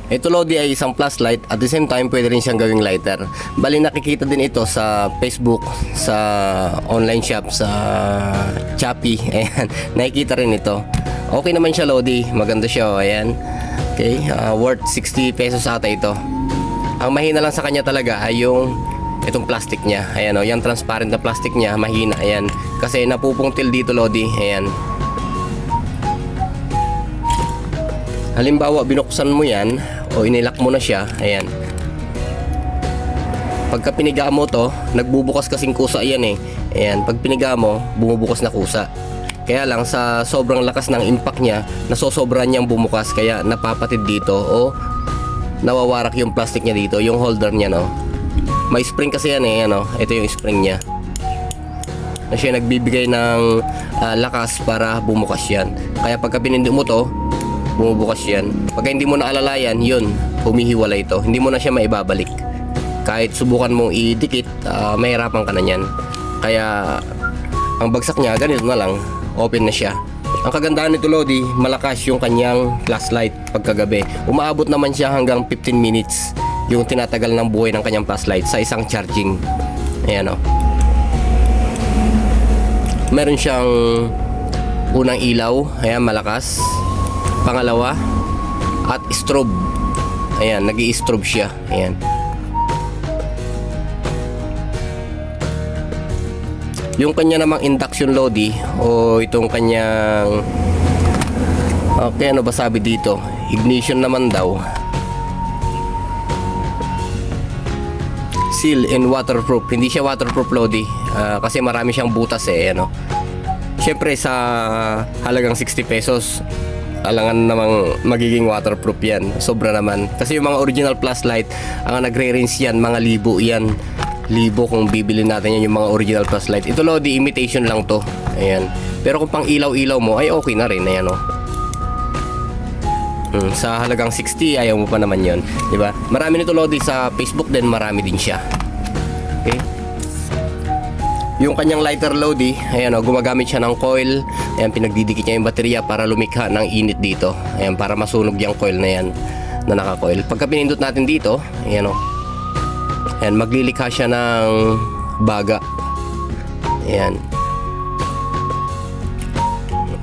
Ito Lodi ay isang flashlight, at the same time pwede rin siyang gawing lighter. Bali nakikita din ito sa Facebook, sa online shop, sa Shopee. Ayan, nakikita rin ito. Okay naman siya Lodi, maganda siya. Ayan. Okay, worth 60 pesos ata ito. Ang mahina lang sa kanya talaga ay yung itong plastic niya. Ayan o, yung transparent na plastic niya, mahina. Ayan, kasi napupungtil dito Lodi. Ayan. Halimbawa, binuksan mo yan o inilak mo na siya, ayan. Pagka piniga mo to, nagbubukas kasing kusa yan eh. Ayan, pag piniga mo, bumubukas na kusa. Kaya lang sa sobrang lakas ng impact niya, nasosobran niyang bumukas, kaya napapatid dito o nawawarak yung plastic niya dito, yung holder niya no. May spring kasi yan eh, ano. Ito yung spring niya. Na siya nagbibigay ng lakas para bumukas yan. Kaya pagka pinindi mo to, bumubukas yan. Pagka hindi mo na alalayan, yun, humihiwalay ito. Hindi mo na siya maibabalik. Kahit subukan mong idikit, mahirapan ka na yan. Kaya ang bagsak niya, ganito na lang, open na siya. Ang kagandahan nito Lodi, malakas yung kanyang flashlight pagkagabi. Umaabot naman siya hanggang 15 minutes yung tinatagal ng buhay ng kanyang flashlight sa isang charging. Ayan o. Meron siyang unang ilaw, ayan, malakas. Pangalawa, at strobe. Ayan, nag-i-strobe siya. Ayan. Yung kanya namang induction Lodi o itong kanyang okay, ano ba sabi dito? Ignition naman daw. Seal and waterproof. Hindi siya waterproof Lodi. Kasi marami siyang butas eh, ano. Syempre sa halagang 60 pesos, alangan namang magiging waterproof yan. Sobra naman. Kasi yung mga original flashlight, ang nagre-range yan, mga libo yan. Libo kung bibili natin yan, yung mga original flashlight. Ito Lodi, imitation lang to. Ayan. Pero kung pang ilaw-ilaw mo, ay okay na rin. Ayan o. Sa halagang 60, ayaw mo pa naman yon, di ba? Marami nito Lodi sa Facebook din, marami din siya. Okay? Yung kanyang lighter Lodi, ayan o, gumagamit siya ng coil. Ayan, pinagdidikit niya yung baterya para lumikha ng init dito. Ayan, para masunog yung coil na yan na naka-coil. Pagka pinindot natin dito, ayan o, ayan, maglilikha siya ng baga. Ayan.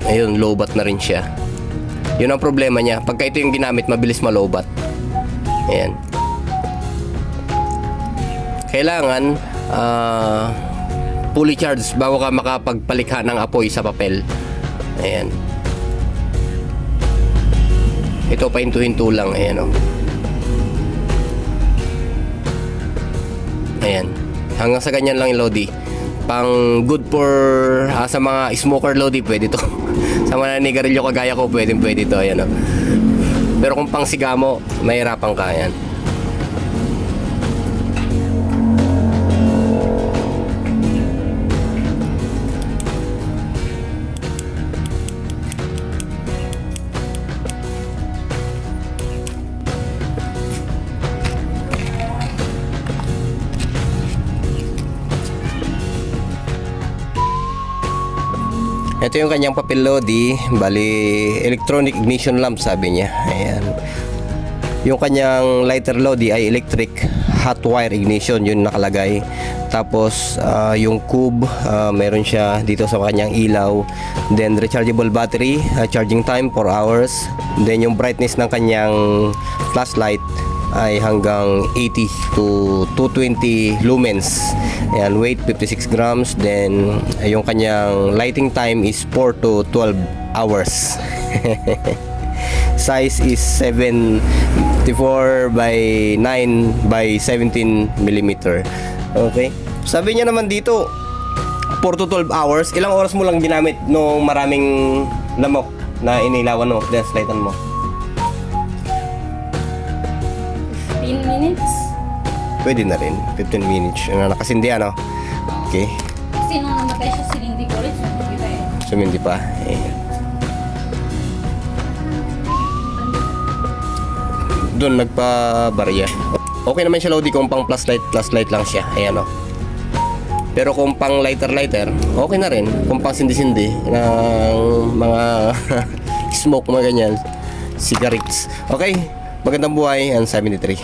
Ayun, lowbat na rin siya. Yun ang problema niya. Pagka ito yung ginamit, mabilis malowbat. Ayan. Kailangan fully charged bago ka makapagpalikha ng apoy sa papel. Ayan. Ito pa hinto-hinto lang. Ayan o. Ayan. Hanggang sa ganyan lang yung Lodi. Pang good for sa mga smoker Lodi, pwede to. Sa mga nanigarilyo kagaya ko, pwede to. Ayan o. Pero kung pang siga mo, mahirapan ka. Ayan. Ito yung kanyang papel Lodi, bali electronic ignition lamp sabi niya. Ayan. Yung kanyang lighter Lodi ay electric hot wire ignition, yun nakalagay. Tapos yung cube, meron siya dito sa kanyang ilaw. Then rechargeable battery, charging time 4 hours. Then yung brightness ng kanyang flashlight ay hanggang 80 to 220 lumens. Ayan, weight 56 grams. Then yung kanyang lighting time is 4 to 12 hours. Size is 74 by 9 by 17 millimeter. Okay. Sabi niya naman dito 4 to 12 hours. Ilang oras mo lang ginamit nung maraming lamok na inilawan mo, flashlightan mo? 15 minutes. Pwede na rin, 15 minutes. Nakasindi ano? Okay. Kasi nung namatay siya, sinindi ko rin. Sumindi pa eh. Sumindi pa. Doon nagpa-barya. Okay naman siya Lodi kung pang flashlight lang siya. Ayan o. Pero kung pang lighter, okay na rin. Kung pang sindi-sindi ng mga smoke, mga ganyan, cigarettes. Okay, Magandang buhay and 73.